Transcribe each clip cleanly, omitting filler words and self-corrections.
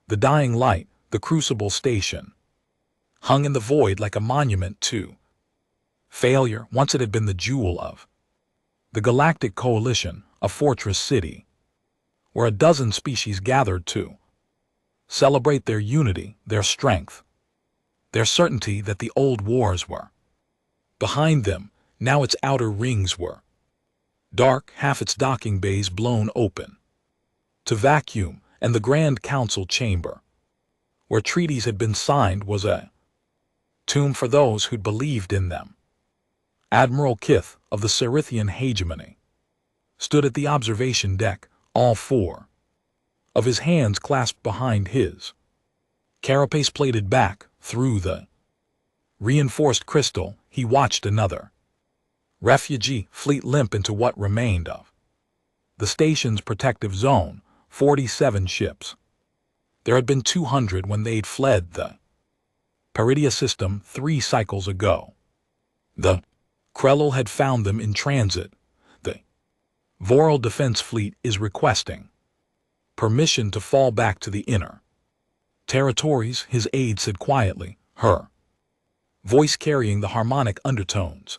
The dying light, the Crucible Station, hung in the void like a monument to failure. Once it had been the jewel of the Galactic Coalition, a fortress city, where a dozen species gathered to celebrate their unity, their strength, their certainty that the old wars were behind them. Now its outer rings were dark, half its docking bays blown open to vacuum, and the Grand Council chamber, where treaties had been signed, was a tomb for those who'd believed in them. Admiral Kith of the Cerithian hegemony stood at the observation deck, all four of his hands clasped behind his carapace plated back. Through the reinforced crystal, he watched another refugee fleet limp into what remained of the station's protective zone. 47 ships. There had been 200 when they'd fled the Peridia system 3 cycles ago. The Krellel had found them in transit. The Voral Defense Fleet is requesting permission to fall back to the inner territories, his aide said quietly, her voice carrying the harmonic undertones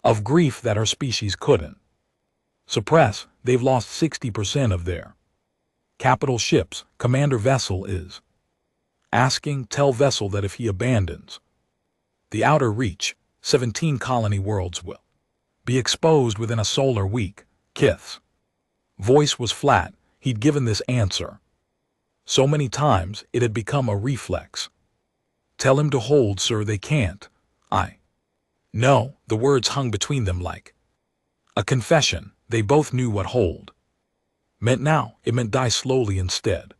of grief that her species couldn't suppress. They've lost 60% of their capital ships. Commander Vessel is asking, tell Vessel that if he abandons the outer reach, 17 colony worlds will be exposed within a solar week. Kith's voice was flat. He'd given this answer so many times it had become a reflex. Tell him to hold, sir. They can't. I know. The words hung between them like a confession. They both knew what hold meant now. It meant die slowly instead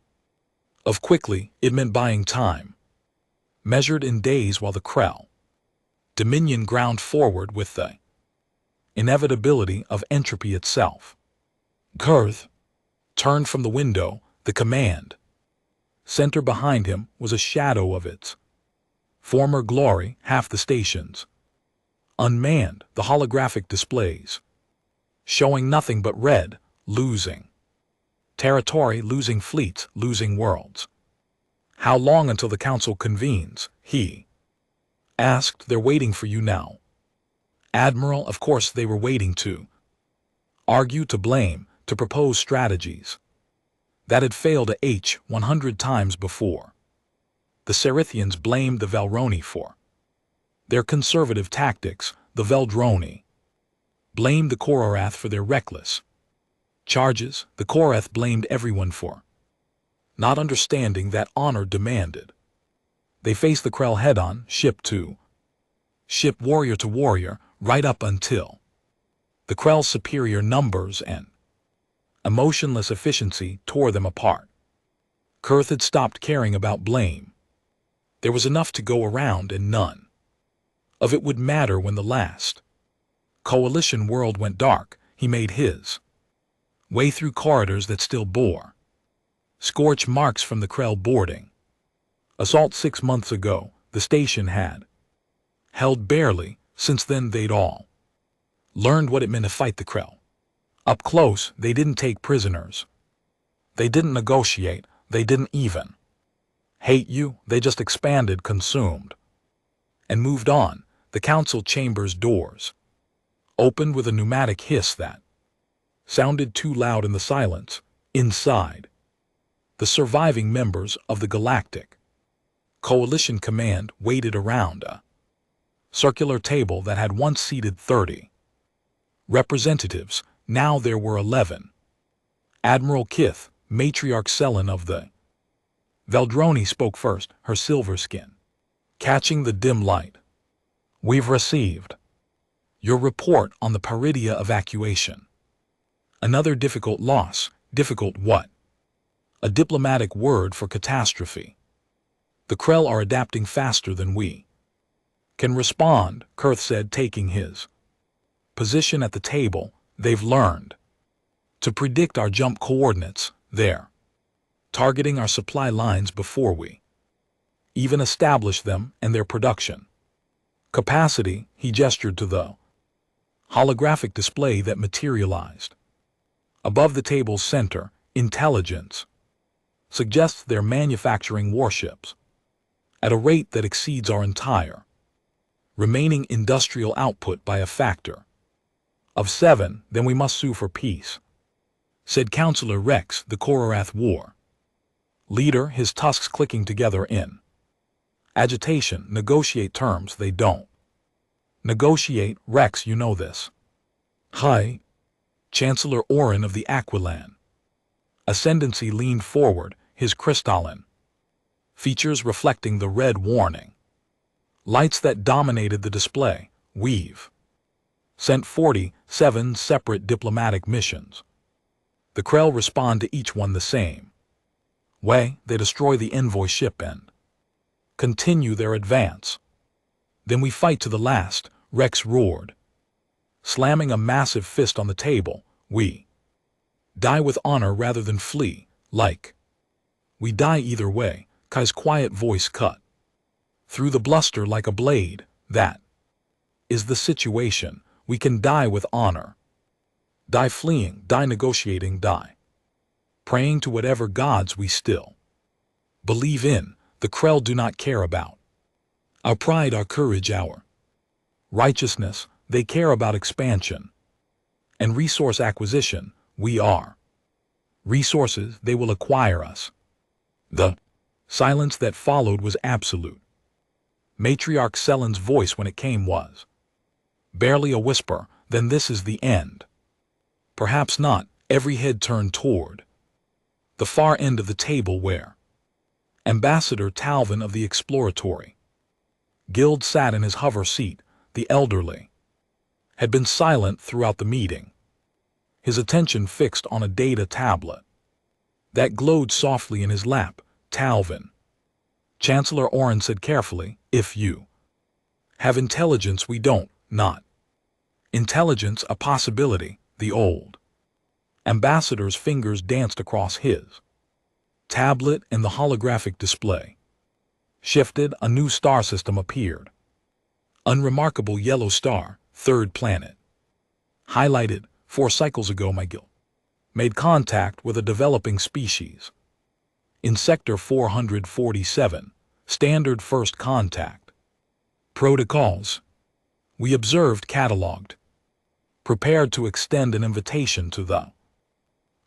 of quickly. It meant buying time, measured in days, while the Krell Dominion ground forward with the inevitability of entropy itself. Kurth turned from the window. The command center behind him was a shadow of its former glory. Half the stations unmanned, the holographic displays showing nothing but red, losing territory, losing fleets, losing worlds. How long until the council convenes? He asked. They're waiting for you now, Admiral. Of course they were waiting to argue, to blame, to propose strategies that had failed a H100 times before. The Cerithians blamed the Velroni for their conservative tactics. The Veldroni blamed the Kororath for their reckless charges. The Korath blamed everyone for not understanding that honor demanded they face the Krell head-on, ship to ship, warrior to warrior, right up until the Krell's superior numbers and emotionless efficiency tore them apart. Kurth had stopped caring about blame. There was enough to go around, and none of it would matter when the last coalition world went dark. He made his way through corridors that still bore scorch marks from the Krell boarding assault 6 months ago. The station had held barely. Since then they'd all learned what it meant to fight the Krell up close. They didn't take prisoners. They didn't negotiate. They didn't even hate you. They just expanded, consumed, and moved on. The council chamber's doors opened with a pneumatic hiss that sounded too loud in the silence. Inside, the surviving members of the Galactic Coalition Command waited around a circular table that had once seated 30 representatives. Now there were 11. Admiral Kith, Matriarch Selen of the Veldroni, spoke first, her silver skin catching the dim light. We've received your report on the Peridia evacuation. Another difficult loss. Difficult what? A diplomatic word for catastrophe. The Krell are adapting faster than we can respond, Kurth said, taking his position at the table. They've learned to predict our jump coordinates. They're targeting our supply lines before we even establish them, and their production capacity. He gestured to the holographic display that materialized above the table's center. Intelligence suggests they're manufacturing warships at a rate that exceeds our entire remaining industrial output by a factor of 7, then we must sue for peace, said Counselor Rex, the Korath War leader, his tusks clicking together in agitation. Negotiate terms. They don't negotiate, Rex, you know this. Hi. Chancellor Orin of the Aquilan Ascendancy leaned forward, his crystalline features reflecting the red warning lights that dominated the display. We've sent 47 separate diplomatic missions. The Krell respond to each one the same way. They destroy the envoy ship and continue their advance. Then we fight to the last, Rex roared, slamming a massive fist on the table. We die with honor rather than flee, like we die either way. Kai's quiet voice cut through the bluster like a blade. That is the situation. We can die with honor, die fleeing, die negotiating, die praying to whatever gods we still believe in. The Krell do not care about our pride, our courage, our righteousness. They care about expansion and resource acquisition. We are resources. They will acquire us. The silence that followed was absolute. Matriarch Selen's voice when it came was barely a whisper. Then this is the end. Perhaps not. Every head turned toward the far end of the table where Ambassador Talvin of the Exploratory Guild sat in his hover seat. The elderly had been silent throughout the meeting, his attention fixed on a data tablet that glowed softly in his lap. Talvin, Chancellor Orin said carefully, if you have intelligence, we don't. Not intelligence, a possibility. The old ambassador's fingers danced across his tablet, and the holographic display shifted. A new star system appeared. Unremarkable yellow star, third planet. Highlighted. 4 cycles ago my guild made contact with a developing species in Sector 447. Standard first contact protocols. We observed, cataloged, prepared to extend an invitation to the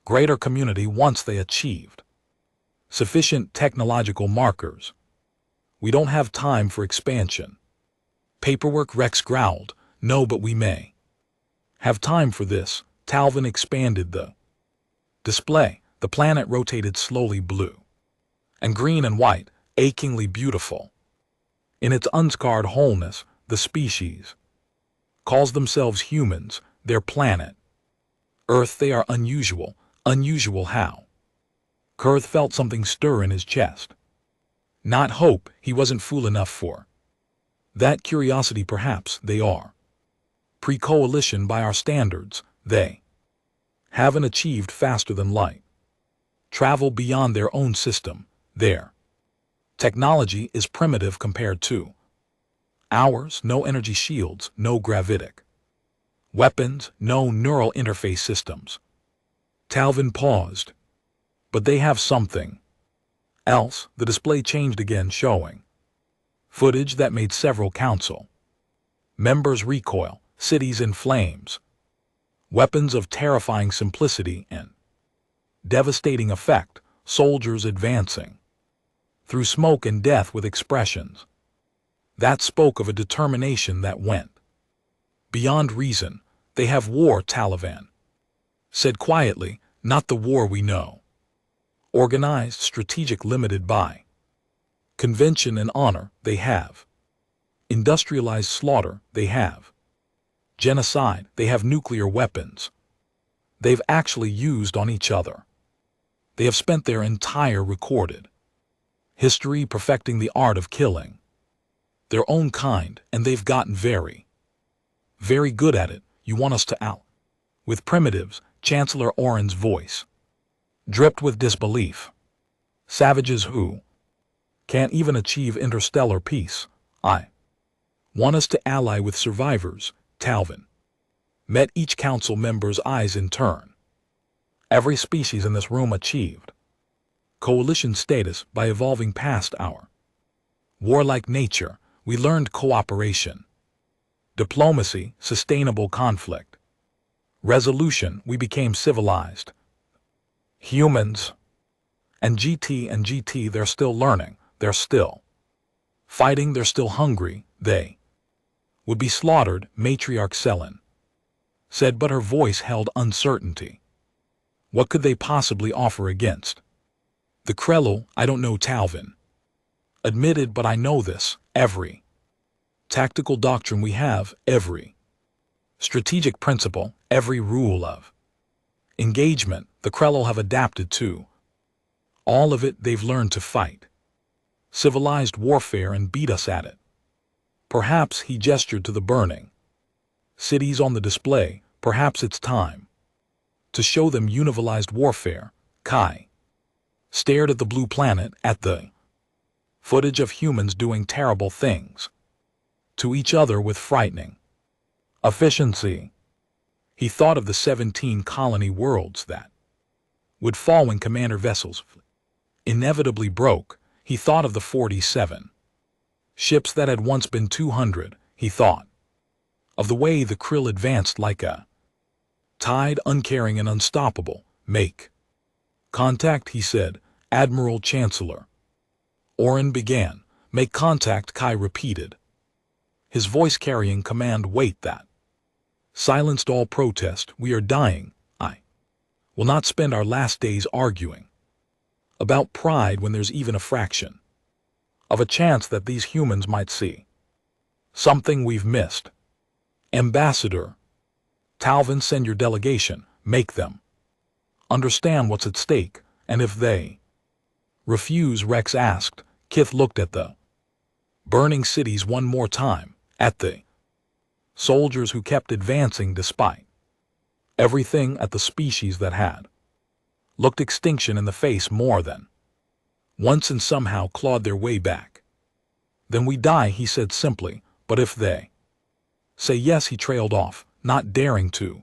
greater community once they achieved sufficient technological markers. We don't have time for expansion paperwork, Rex growled. No, but we may have time for this. Talvin expanded the display. The planet rotated slowly, blue and green and white, achingly beautiful. In its unscarred wholeness, the species calls themselves humans. Their planet, Earth, they are unusual. Unusual how? Kurth felt something stir in his chest. Not hope, he wasn't fool enough for that. Curiosity, perhaps. They are pre-coalition by our standards. They haven't achieved faster than light travel beyond their own system. Their technology is primitive compared to ours. No energy shields, no gravitic weapons, no neural interface systems. Talvin paused. But they have something else. The display changed again, showing footage that made several council members recoil. Cities in flames, weapons of terrifying simplicity and devastating effect, soldiers advancing through smoke and death with expressions that spoke of a determination that went beyond reason. They have war, Taliban said quietly, not the war we know. Organized, strategic, limited by convention and honor. They have industrialized slaughter. They have genocide. They have nuclear weapons they've actually used on each other. They have spent their entire recorded history perfecting the art of killing their own kind, and they've gotten very, very good at it. You want us to out with primitives? Chancellor Orin's voice dripped with disbelief. Savages who can't even achieve interstellar peace. I want us to ally with survivors. Talvin met each council member's eyes in turn. Every species in this room achieved Coalition status by evolving past our warlike nature, we learned cooperation. Diplomacy, sustainable conflict. Resolution, we became civilized. Humans. And GT, they're still learning, they're still fighting, they're still hungry, they would be slaughtered, matriarch Selen said, but her voice held uncertainty. What could they possibly offer against the Krello? I don't know, Talvin admitted, but I know this. Every tactical doctrine we have, every strategic principle, every rule of engagement, the Krello have adapted to. All of it they've learned to fight civilized warfare and beat us at it. Perhaps, he gestured to the burning cities on the display, perhaps it's time to show them univilized warfare. Kai stared at the blue planet, at the footage of humans doing terrible things to each other with frightening efficiency. He thought of the 17 colony worlds that would fall when commander vessels inevitably broke. He thought of the 47 ships that had once been 200. He thought of the way the Krill advanced like a tide, uncaring and unstoppable. Make contact, he said. Admiral Chancellor Oren began. Make contact, Kai repeated, his voice carrying command. Wait, that silenced all protest. We are dying. I will not spend our last days arguing about pride when there's even a fraction of a chance that these humans might see something we've missed. Ambassador Talvin, send your delegation. Make them understand what's at stake, and if they refuse, Rex asked. Kith looked at the burning cities one more time, at the soldiers who kept advancing despite everything, at the species that had looked extinction in the face more than once and somehow clawed their way back. Then we die, he said simply, but if they say yes, he trailed off, not daring to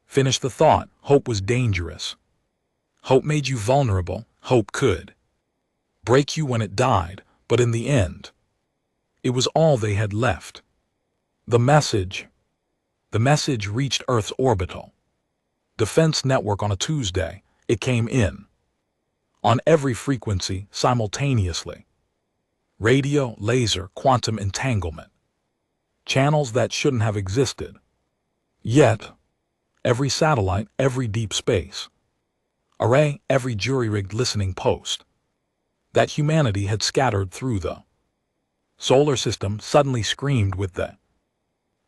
finish the thought. Hope was dangerous. Hope made you vulnerable. Hope could break you when it died, but in the end, it was all they had left. The message reached Earth's orbital defense network on a Tuesday. It came in on every frequency simultaneously. Radio, laser, quantum entanglement. Channels that shouldn't have existed. Yet, every satellite, every deep space array, every jury-rigged listening post that humanity had scattered through the solar system suddenly screamed with the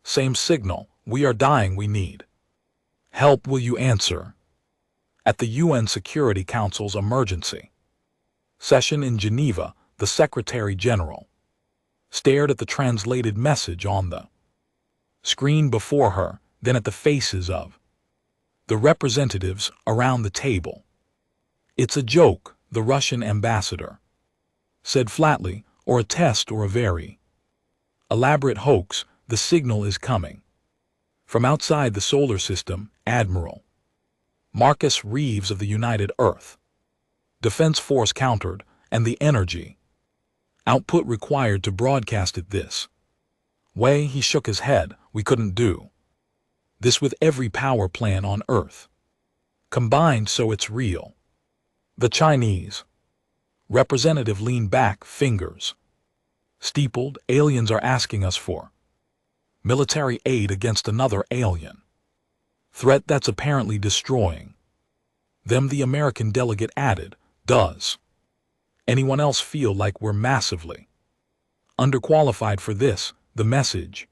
same signal. We are dying, we need help, will you answer? At the UN Security Council's emergency session in Geneva, the Secretary General stared at the translated message on the screen before her, then at the faces of the representatives around the table. It's a joke, the Russian ambassador said flatly, or a test, or a very elaborate hoax. The signal is coming from outside the solar system. Admiral Marcus Reeves of the United Earth Defense Force countered, and the energy output required to broadcast it this way. He shook his head. We couldn't do this with every power plant on Earth combined, so it's real. The Chinese representative leaned back, fingers steepled. Aliens are asking us for military aid against another alien threat that's apparently destroying them. The American delegate added, does anyone else feel like we're massively underqualified for this? The message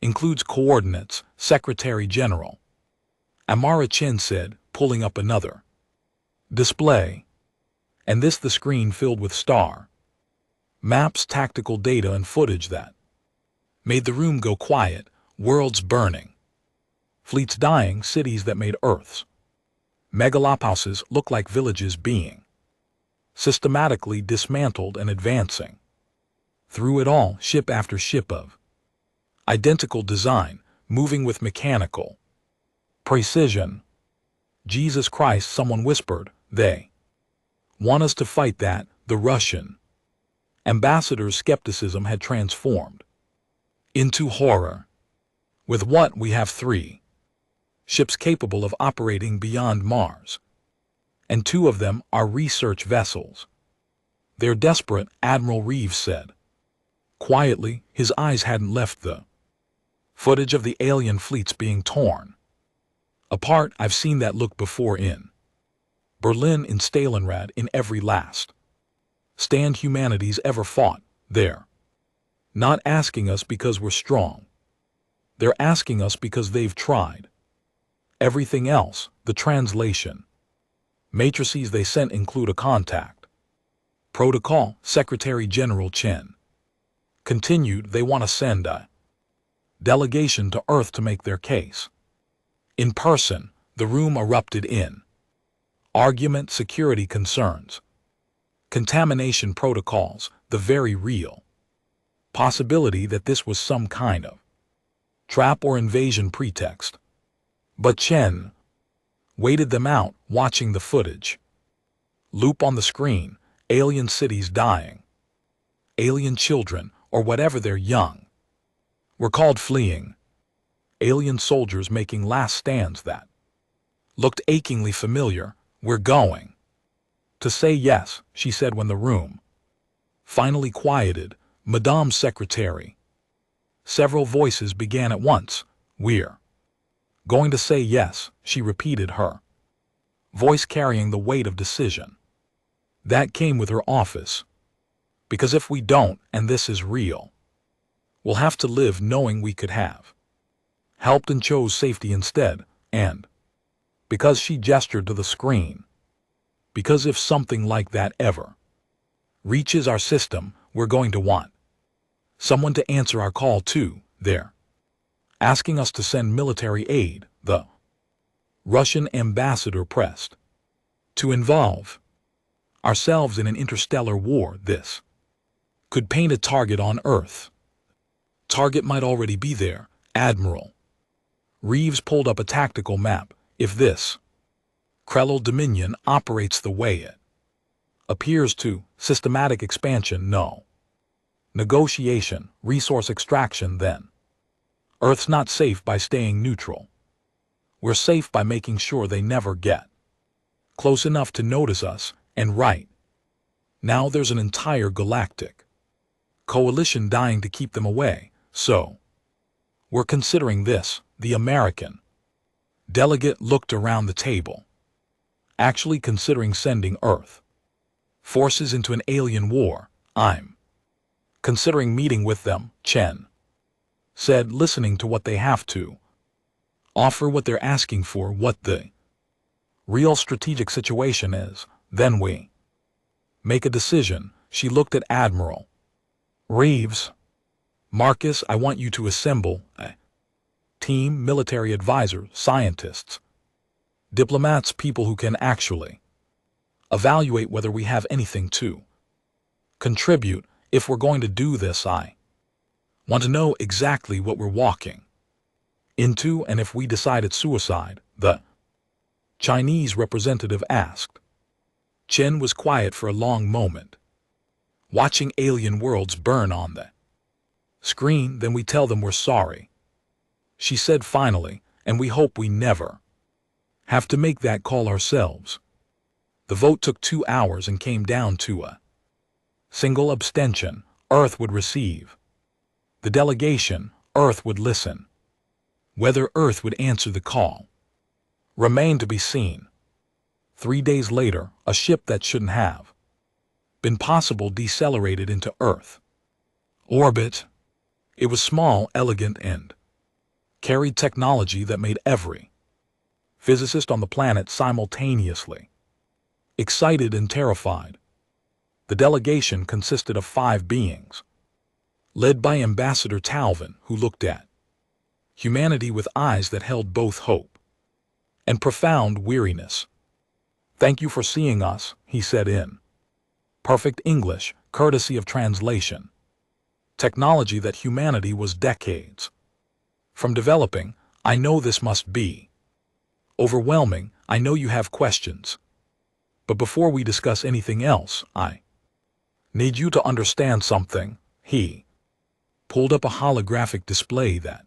includes coordinates, Secretary General Amara Chin said, pulling up another display. And this, the screen filled with star maps, tactical data and footage that made the room go quiet. Worlds burning, fleets dying, cities that made Earth's megalopolises look like villages being systematically dismantled, and advancing through it all, ship after ship of identical design, moving with mechanical precision. Jesus Christ, someone whispered. They Want us to fight that, the Russian ambassador's skepticism had transformed into horror. With what we have 3 ships capable of operating beyond Mars, and 2 of them are research vessels. They're desperate, Admiral Reeves said. Quietly, his eyes hadn't left the footage of the alien fleets being torn apart. I've seen that look before in Berlin, in Stalingrad, in every last stand humanity's ever fought. They're not asking us because we're strong. They're asking us because they've tried everything else. The translation matrices they sent include a contact protocol. Secretary General Chen continued, they want to send a delegation to Earth to make their case in person. The room erupted in argument. Security concerns, contamination protocols, the very real possibility that this was some kind of trap or invasion pretext. But Chen waited them out, watching the footage loop on the screen. Alien cities dying, alien children, or whatever they're young, were called fleeing, alien soldiers making last stands that looked achingly familiar. We're going to say yes, she said when the room finally quieted. Madame Secretary. Several voices began at once. We're going to say yes, she repeated, her voice carrying the weight of decision that came with her office. Because if we don't, and this is real, we'll have to live knowing we could have helped and chose safety instead. And because she gestured to the screen, because if something like that ever reaches our system, we're going to want someone to answer our call too. They're asking us to send military aid. The Russian ambassador pressed to involve ourselves in an interstellar war. This could paint a target on Earth. Target might already be there. Admiral Reeves pulled up a tactical map. If this Krell Dominion operates the way it appears to, systematic expansion, no negotiation, resource extraction, then Earth's not safe by staying neutral. We're safe by making sure they never get close enough to notice us. And right now there's an entire galactic coalition dying to keep them away. So we're considering this. The American delegate looked around the table. Actually considering sending Earth forces into an alien war. I'm considering meeting with them, Chen said, listening to what they have to offer, what they're asking for, what the real strategic situation is. Then we make a decision. She looked at Admiral Reeves. Marcus, I want you to assemble a team, military advisors, scientists, diplomats, people who can actually evaluate whether we have anything to contribute. If we're going to do this, I want to know exactly what we're walking into, and if we decide it's suicide, the Chinese representative asked. Chen was quiet for a long moment, watching alien worlds burn on the screen. Then we tell them we're sorry, she said finally, and we hope we never have to make that call ourselves. The vote took 2 hours and came down to a single abstention. Earth would receive the delegation. Earth would listen. Whether Earth would answer the call remained to be seen. 3 days later, a ship that shouldn't have been possible decelerated into Earth orbit. It was small, elegant, and carried technology that made every physicist on the planet simultaneously excited and terrified. The delegation consisted of 5 beings, led by Ambassador Talvin, who looked at humanity with eyes that held both hope and profound weariness. "Thank you for seeing us," he said in perfect English, courtesy of translation. Technology that humanity was decades from developing. I know this must be overwhelming. I know you have questions. But before we discuss anything else, I need you to understand something. He pulled up a holographic display that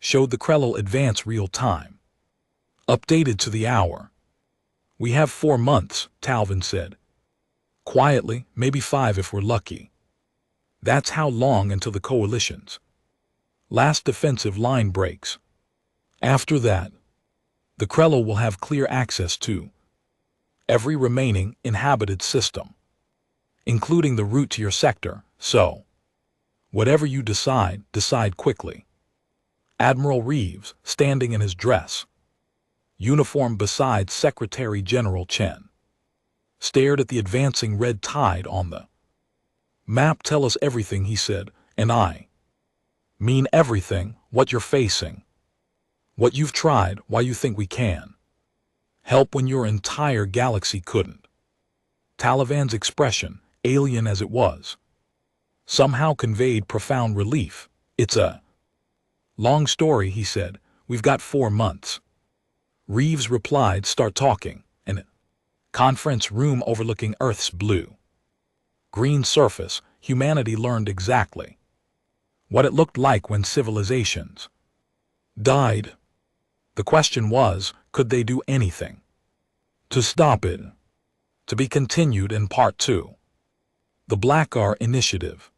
showed the Krell advance real time, updated to the hour. We have 4 months, Talvin said. Quietly, maybe 5 if we're lucky. That's how long until the Coalition's last defensive line breaks. After that, the Krell will have clear access to every remaining inhabited system, including the route to your sector, so whatever you decide, decide quickly. Admiral Reeves, standing in his dress uniform beside Secretary General Chen, stared at the advancing red tide on the map. Tell us everything, he said, and I mean everything, what you're facing, what you've tried, why you think we can help when your entire galaxy couldn't. Talavan's expression, alien as it was, somehow conveyed profound relief. It's a long story, he said. We've got 4 months. Reeves replied, start talking. In a conference room overlooking Earth's blue-green surface, humanity learned exactly what it looked like when civilizations died. The question was, could they do anything to stop it? To be continued in Part 2. The Blackstar Initiative.